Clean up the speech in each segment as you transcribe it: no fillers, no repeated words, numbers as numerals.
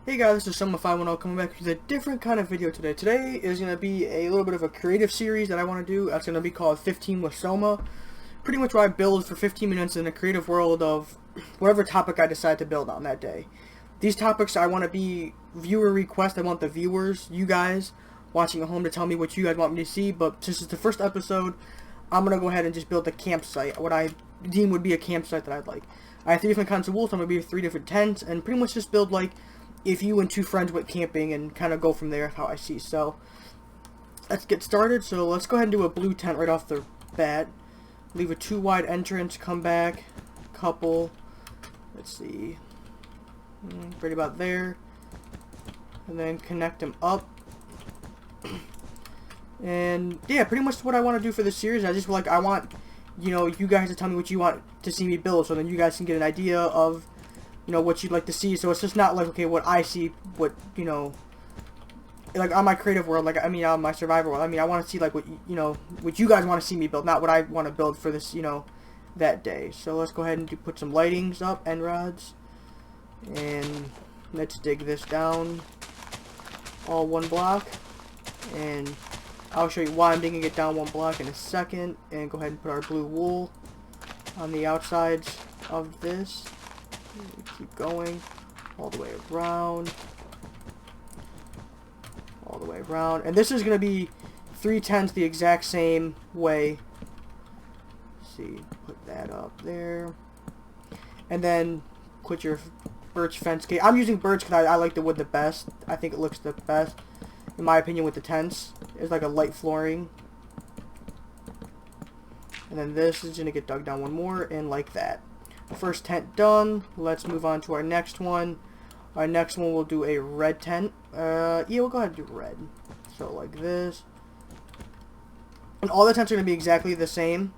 Hey guys, this is Soma 510 coming back with a different kind of video today. Today is going to be a little bit of a creative series that I want to do. That's going to be called 15 with Soma. Pretty much where I build for 15 minutes in a creative world of whatever topic I decide to build on that day. These topics I want to be viewer request. I want the viewers, you guys, watching at home to tell me what you guys want me to see. But since it's the first episode, I'm going to go ahead and just build a campsite. What I deem would be a campsite that I'd like. I have 3 different kinds of wool, so I'm going to be 3 different tents. And pretty much just build like if you and 2 friends went camping and kind of go from there, how I see. So let's get started. So let's go ahead and do a blue tent right off the bat. Leave a 2 wide entrance, come back, couple, let's see, right about there, and then connect them up. And yeah, pretty much what I want to do for this series. I want, you guys to tell me what you want to see me build, so then you guys can get an idea of what you'd like to see. So it's just not like, okay, what I see, what, like on my creative world, like, on my survival world, I want to see like what, what you guys want to see me build, not what I want to build for this, that day. So let's go ahead and put some lightings up, end rods, and let's dig this down, all 1 block, and I'll show you why I'm digging it down 1 block in a second, and go ahead and put our blue wool on the outsides of this. Keep going all the way around, and this is going to be 3 tents the exact same way. Let's see, put that up there, and then put your birch fence gate. I'm using birch because I like the wood the best. I think it looks the best, in my opinion, with the tents. It's like a light flooring, and then this is going to get dug down 1 more, and like that. First tent done. Let's move on to our next one. Our next one will do a red tent. Yeah, we'll go ahead and do red. So like this. And all the tents are going to be exactly the same.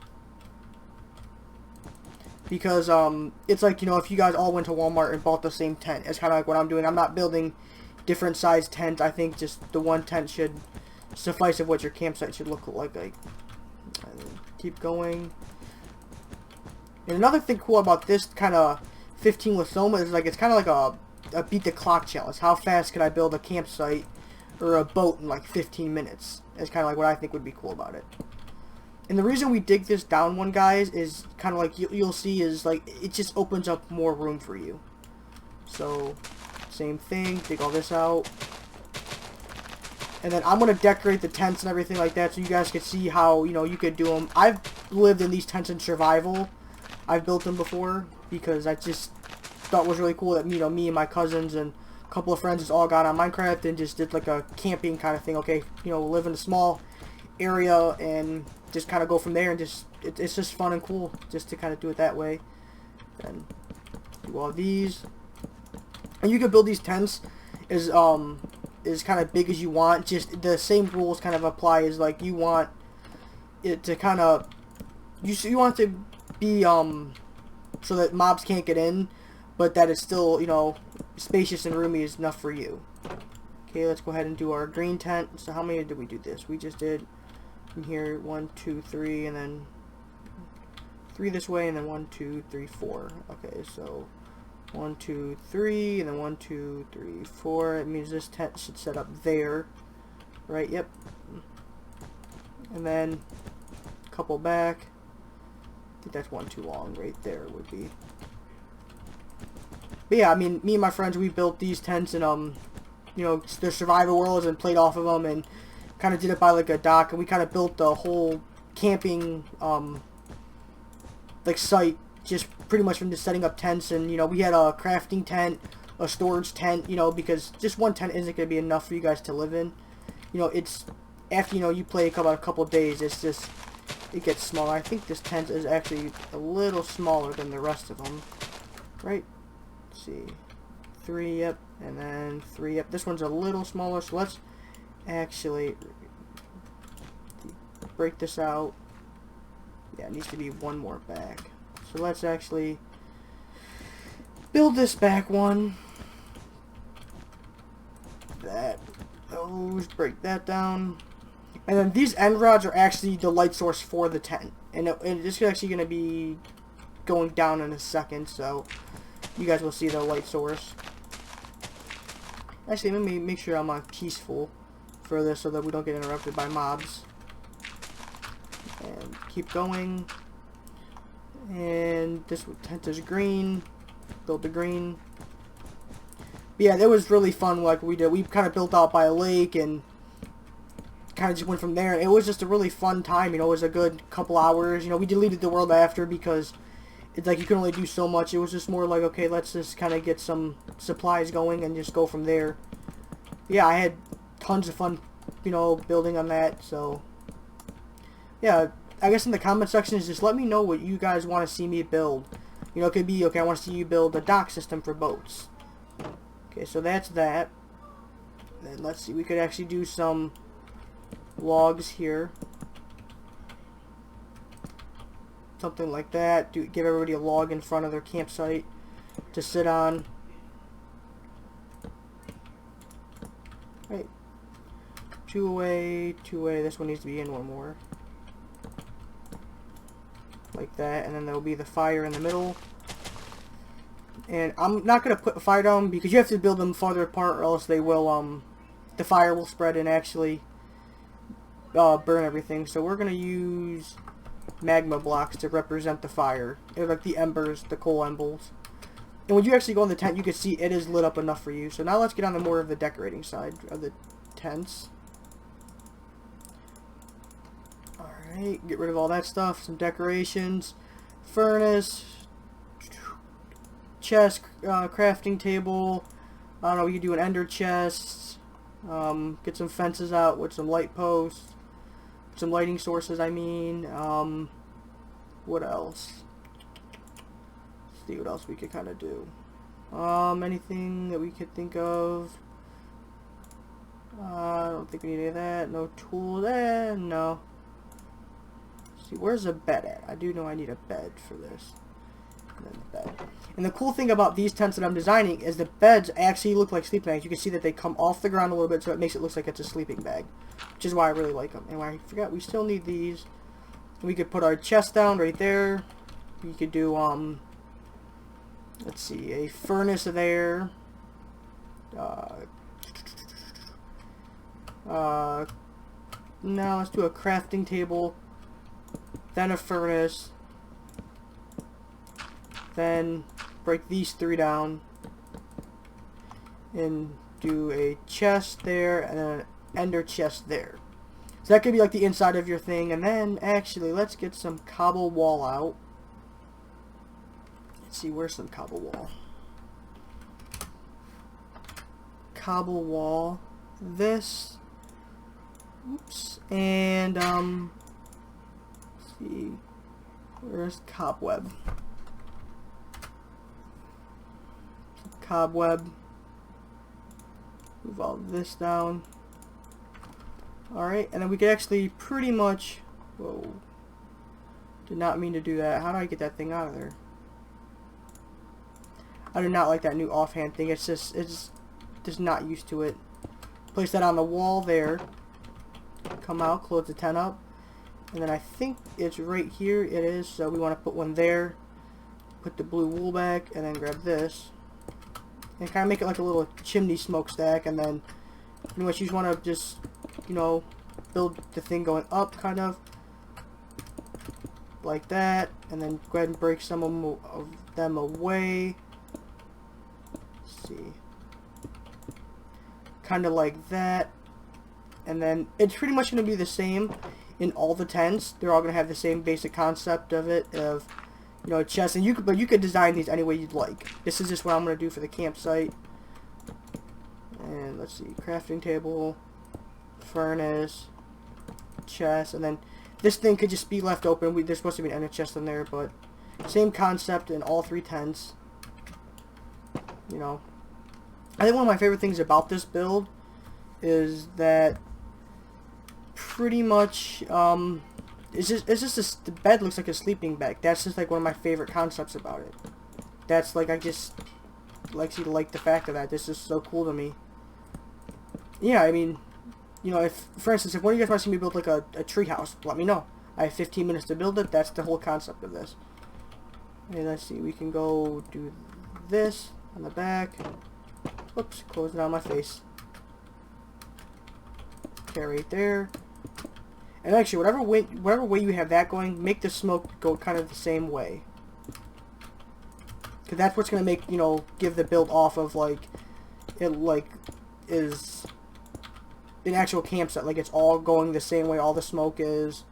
Because it's like, if you guys all went to Walmart and bought the same tent. It's kind of like what I'm doing. I'm not building different size tents. I think just the one tent should suffice of what your campsite should look like. Keep going. And another thing cool about this kind of 15 with Soma is like it's kind of like a beat the clock challenge. How fast can I build a campsite or a boat in like 15 minutes? It's kind of like what I think would be cool about it. And the reason we dig this down 1, guys, is kind of like you'll see is like it just opens up more room for you. So same thing, dig all this out. And then I'm going to decorate the tents and everything like that so you guys can see how, you could do them. I've lived in these tents in survival. I've built them before because I just thought it was really cool that, me and my cousins and a couple of friends just all got on Minecraft and just did like a camping kind of thing. Okay, live in a small area and just kind of go from there, and it's just fun and cool just to kind of do it that way. Then do all these. And you can build these tents as kind of big as you want. Just the same rules kind of apply as like you want it to kind of you want it to be so that mobs can't get in, but that it's still spacious and roomy is enough for you. Okay, let's go ahead and do our green tent. So how many did we do this? We just did from here 1, 2, 3, and then 3 this way, and then 1, 2, 3, 4. Okay, so 1, 2, 3, and then 1, 2, 3, 4. It means this tent should set up there, right? Yep. And then a couple back. I think that's 1 too long. Right there would be. But yeah, me and my friends, we built these tents and their survival worlds and played off of them and kind of did it by like a dock, and we kind of built the whole camping like site just pretty much from just setting up tents. And we had a crafting tent, a storage tent, because just 1 tent isn't going to be enough for you guys to live in. It's after you play a couple days, it's just it gets smaller. I think this tent is actually a little smaller than the rest of them, right? Let's see, 3, yep, and then 3, yep. This one's a little smaller, so let's actually break this out. Yeah, it needs to be 1 more back. So let's actually build this back one. Those, break that down. And then these end rods are actually the light source for the tent. And it's actually going to be going down in a second, so you guys will see the light source. Actually, let me make sure I'm on peaceful for this so that we don't get interrupted by mobs. And keep going. And this tent is green. Build the green. But yeah, that was really fun. Like we kind of built out by a lake and kind of just went from there. It was just a really fun time. You know, it was a good couple hours. You know, we deleted the world after because it's like you can only do so much. It was just more like, okay, let's just kind of get some supplies going and just go from there. But yeah, I had tons of fun, you know, building on that. So yeah, I guess in the comment sections, just let me know what you guys want to see me build. You know, it could be, okay, I want to see you build a dock system for boats. Okay, so that's that. Then let's see, we could actually do some logs here. Something like that. Give everybody a log in front of their campsite to sit on. Right. 2 away, 2 away. This one needs to be in one more. Like that, and then there will be the fire in the middle. And I'm not going to put a fire down because you have to build them farther apart or else they will, the fire will spread and actually burn everything. So we're going to use magma blocks to represent the fire. They're like the embers, the coal embers. And when you actually go in the tent, you can see it is lit up enough for you. So now let's get on the more of the decorating side of the tents. Alright, get rid of all that stuff. Some decorations. Furnace. Chest, crafting table. I don't know, you can do an ender chest. Get some fences out with some light posts. Some lighting sources, I mean. What else? Let's see what else we could kind of do. Anything that we could think of. I don't think we need any of that. No tool there. No. Let's see, where's a bed at? I do know I need a bed for this. And then the bed. And the cool thing about these tents that I'm designing is the beds actually look like sleeping bags. You can see that they come off the ground a little bit, so it makes it look like it's a sleeping bag, which is why I really like them. And I forgot we still need these. We could put our chest down right there. We could do let's see, a furnace there. Now let's do a crafting table, then a furnace. Then break these 3 down and do a chest there and then an ender chest there. So that could be like the inside of your thing. And then actually let's get some cobble wall out. Let's see, where's some cobble wall? Cobble wall. This. Oops. And let's see. Where's cobweb? Cobweb. Move all this down. Alright, and then we could actually pretty much... Whoa. Did not mean to do that. How do I get that thing out of there? I do not like that new offhand thing. It's just not used to it. Place that on the wall there. Come out, close the tent up. And then I think it's right here. It is, so we want to put one there. Put the blue wool back, and then grab this. And kind of make it like a little chimney smokestack, and then pretty much you just want to just, you know, build the thing going up, kind of like that, and then go ahead and break some of them away. Let's see, kind of like that, and then it's pretty much going to be the same in all the tents. They're all going to have the same basic concept of it, of, you know, a chest, and but you could design these any way you'd like. This is just what I'm going to do for the campsite. And let's see, crafting table, furnace, chest, and then this thing could just be left open. There's supposed to be an ender chest in there, but same concept in all 3 tents. You know, I think one of my favorite things about this build is that pretty much the bed looks like a sleeping bag. That's just like one of my favorite concepts about it. That's like, I just like the fact of that. This is so cool to me. Yeah, I mean, you know, if, for instance, if one of you guys want to see me build like a tree house, let me know. I have 15 minutes to build it. That's the whole concept of this. And let's see, we can go do this on the back. Whoops, closing out my face. Okay, right there. And actually, whatever way you have that going, make the smoke go kind of the same way. Because that's what's going to make, you know, give the build off of, like, it, like, is an actual campsite. Like, it's all going the same way all the smoke is.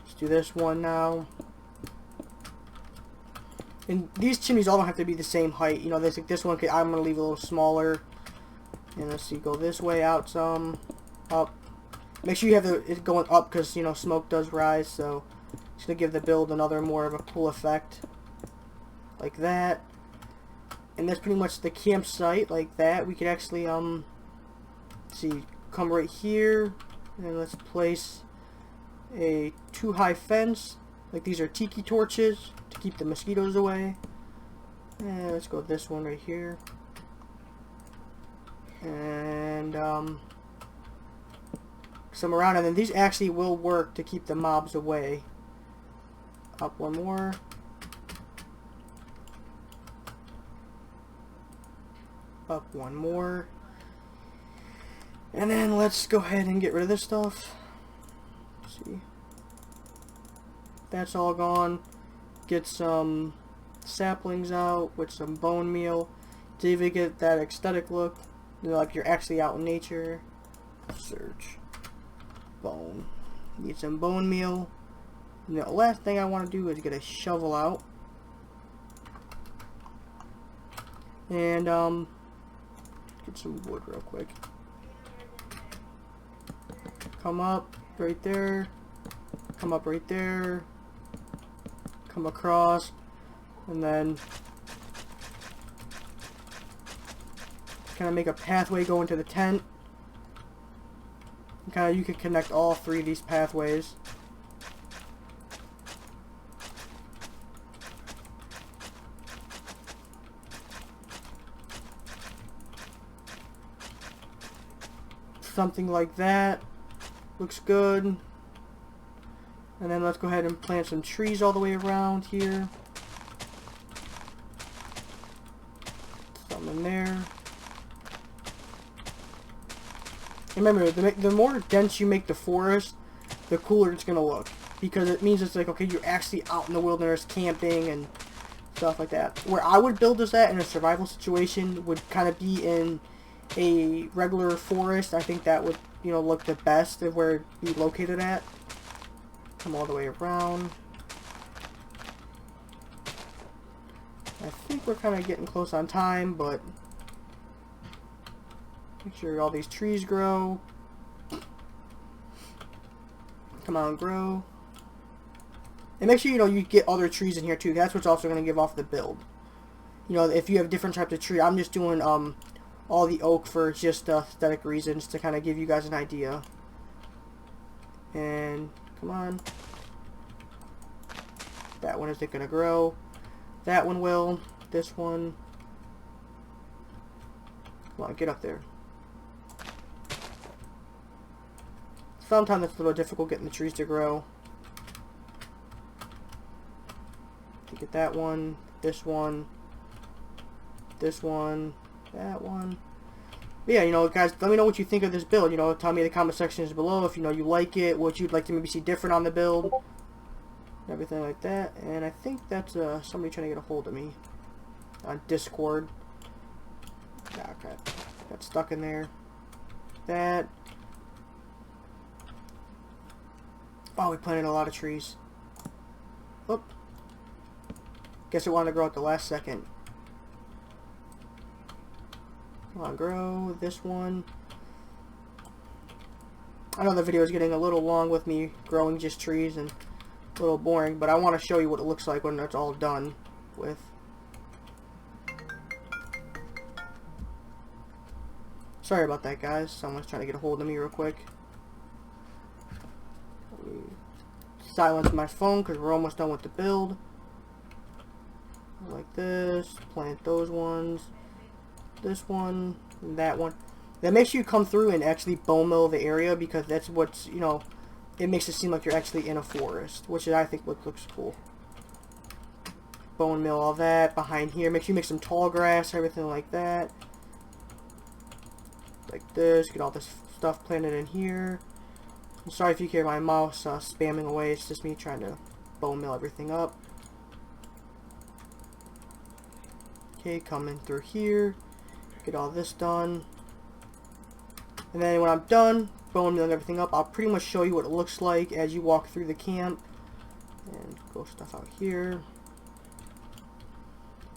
Let's do this one now. And these chimneys all don't have to be the same height. You know, this one, I'm going to leave a little smaller. And let's see, go this way, out some, up. Make sure you have it going up because, you know, smoke does rise, so it's going to give the build another more of a cool effect. Like that. And that's pretty much the campsite, like that. We could actually, let's see, come right here, and let's place a 2-high fence. Like, these are tiki torches to keep the mosquitoes away. And let's go this one right here. And, some around, and then these actually will work to keep the mobs away. Up one more. Up one more. And then let's go ahead and get rid of this stuff. Let's see. That's all gone. Get some saplings out with some bone meal to even get that aesthetic look. You know, like you're actually out in nature. Search. Bone. Need some bone meal. And the last thing I want to do is get a shovel out. And, get some wood real quick. Come up right there. Come up right there. Come across. And then kind of make a pathway go into the tent. Kind of, you can connect all 3 of these pathways. Something like that. Looks good. And then let's go ahead and plant some trees all the way around here. Something in there. Remember, the more dense you make the forest, the cooler it's going to look. Because it means it's like, okay, you're actually out in the wilderness camping and stuff like that. Where I would build this at in a survival situation would kind of be in a regular forest. I think that would, you know, look the best of where it'd be located at. Come all the way around. I think we're kind of getting close on time, but make sure all these trees grow. Come on, grow. And make sure, you know, you get other trees in here too. That's what's also going to give off the build. You know, if you have different types of tree, I'm just doing all the oak for just aesthetic reasons to kind of give you guys an idea. And come on. That one isn't going to grow. That one will. This one. Come on, get up there. Sometimes it's a little difficult getting the trees to grow. Get that one, this one, that one. But yeah, you know, guys, let me know what you think of this build. You know, tell me in the comment sections below if, you know, you like it, what you'd like to maybe see different on the build, everything like that. And I think that's somebody trying to get a hold of me on Discord. Ah, crap. Got stuck in there. That. Oh, we planted a lot of trees. Oop. Guess it wanted to grow at the last second. Come on, grow this one. I know the video is getting a little long with me growing just trees and a little boring, but I want to show you what it looks like when it's all done with. Sorry about that, guys. Someone's trying to get a hold of me real quick. Silence my phone because we're almost done with the build. Like this, plant those ones, this one, and that one. That makes you come through and actually bone mill the area, because that's what's, you know, it makes it seem like you're actually in a forest, which I think looks cool. Bone mill all that behind here. Make sure you make some tall grass, everything like that. like this. Get all this stuff planted in here. I'm sorry if you hear my mouse spamming away. It's just me trying to bone mill everything up. Okay, coming through here. Get all this done. And then when I'm done bone milling everything up, I'll pretty much show you what it looks like as you walk through the camp. And go stuff out here.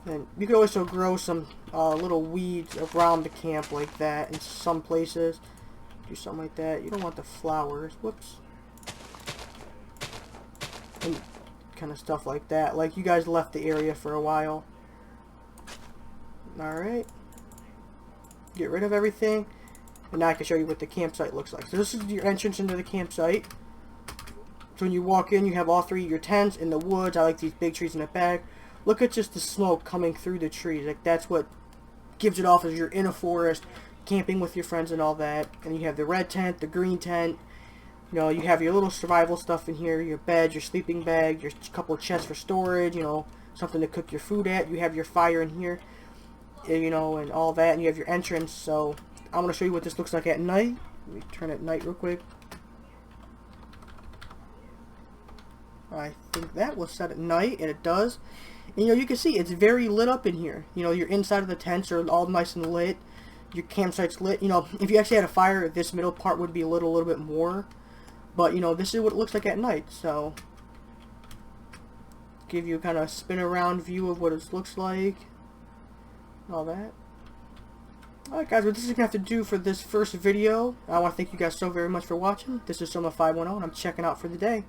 And you can also grow some little weeds around the camp like that in some places. Do something like that. You don't want the flowers. Whoops. And kind of stuff like that. Like you guys left the area for a while. Alright. Get rid of everything. And now I can show you what the campsite looks like. So this is your entrance into the campsite. So when you walk in, you have all three of your tents in the woods. I like these big trees in the back. Look at just the smoke coming through the trees. Like that's what gives it off as you're in a forest, camping with your friends and all that. And you have the red tent, the green tent. You know, you have your little survival stuff in here. Your bed, your sleeping bag, your couple of chests for storage. You know, something to cook your food at. You have your fire in here. You know, and all that. And you have your entrance. So I'm going to show you what this looks like at night. Let me turn it at night real quick. I think that was set at night, and it does. And, you know, you can see it's very lit up in here. You know, your inside of the tents are all nice and lit. Your campsite's lit. You know, if you actually had a fire, this middle part would be a little bit more. But, you know, this is what it looks like at night. So, give you kind of a spin around view of what it looks like. All that. Alright guys, well, this is going to have to do for this first video. I want to thank you guys so very much for watching. This is Soma 510, and I'm checking out for the day.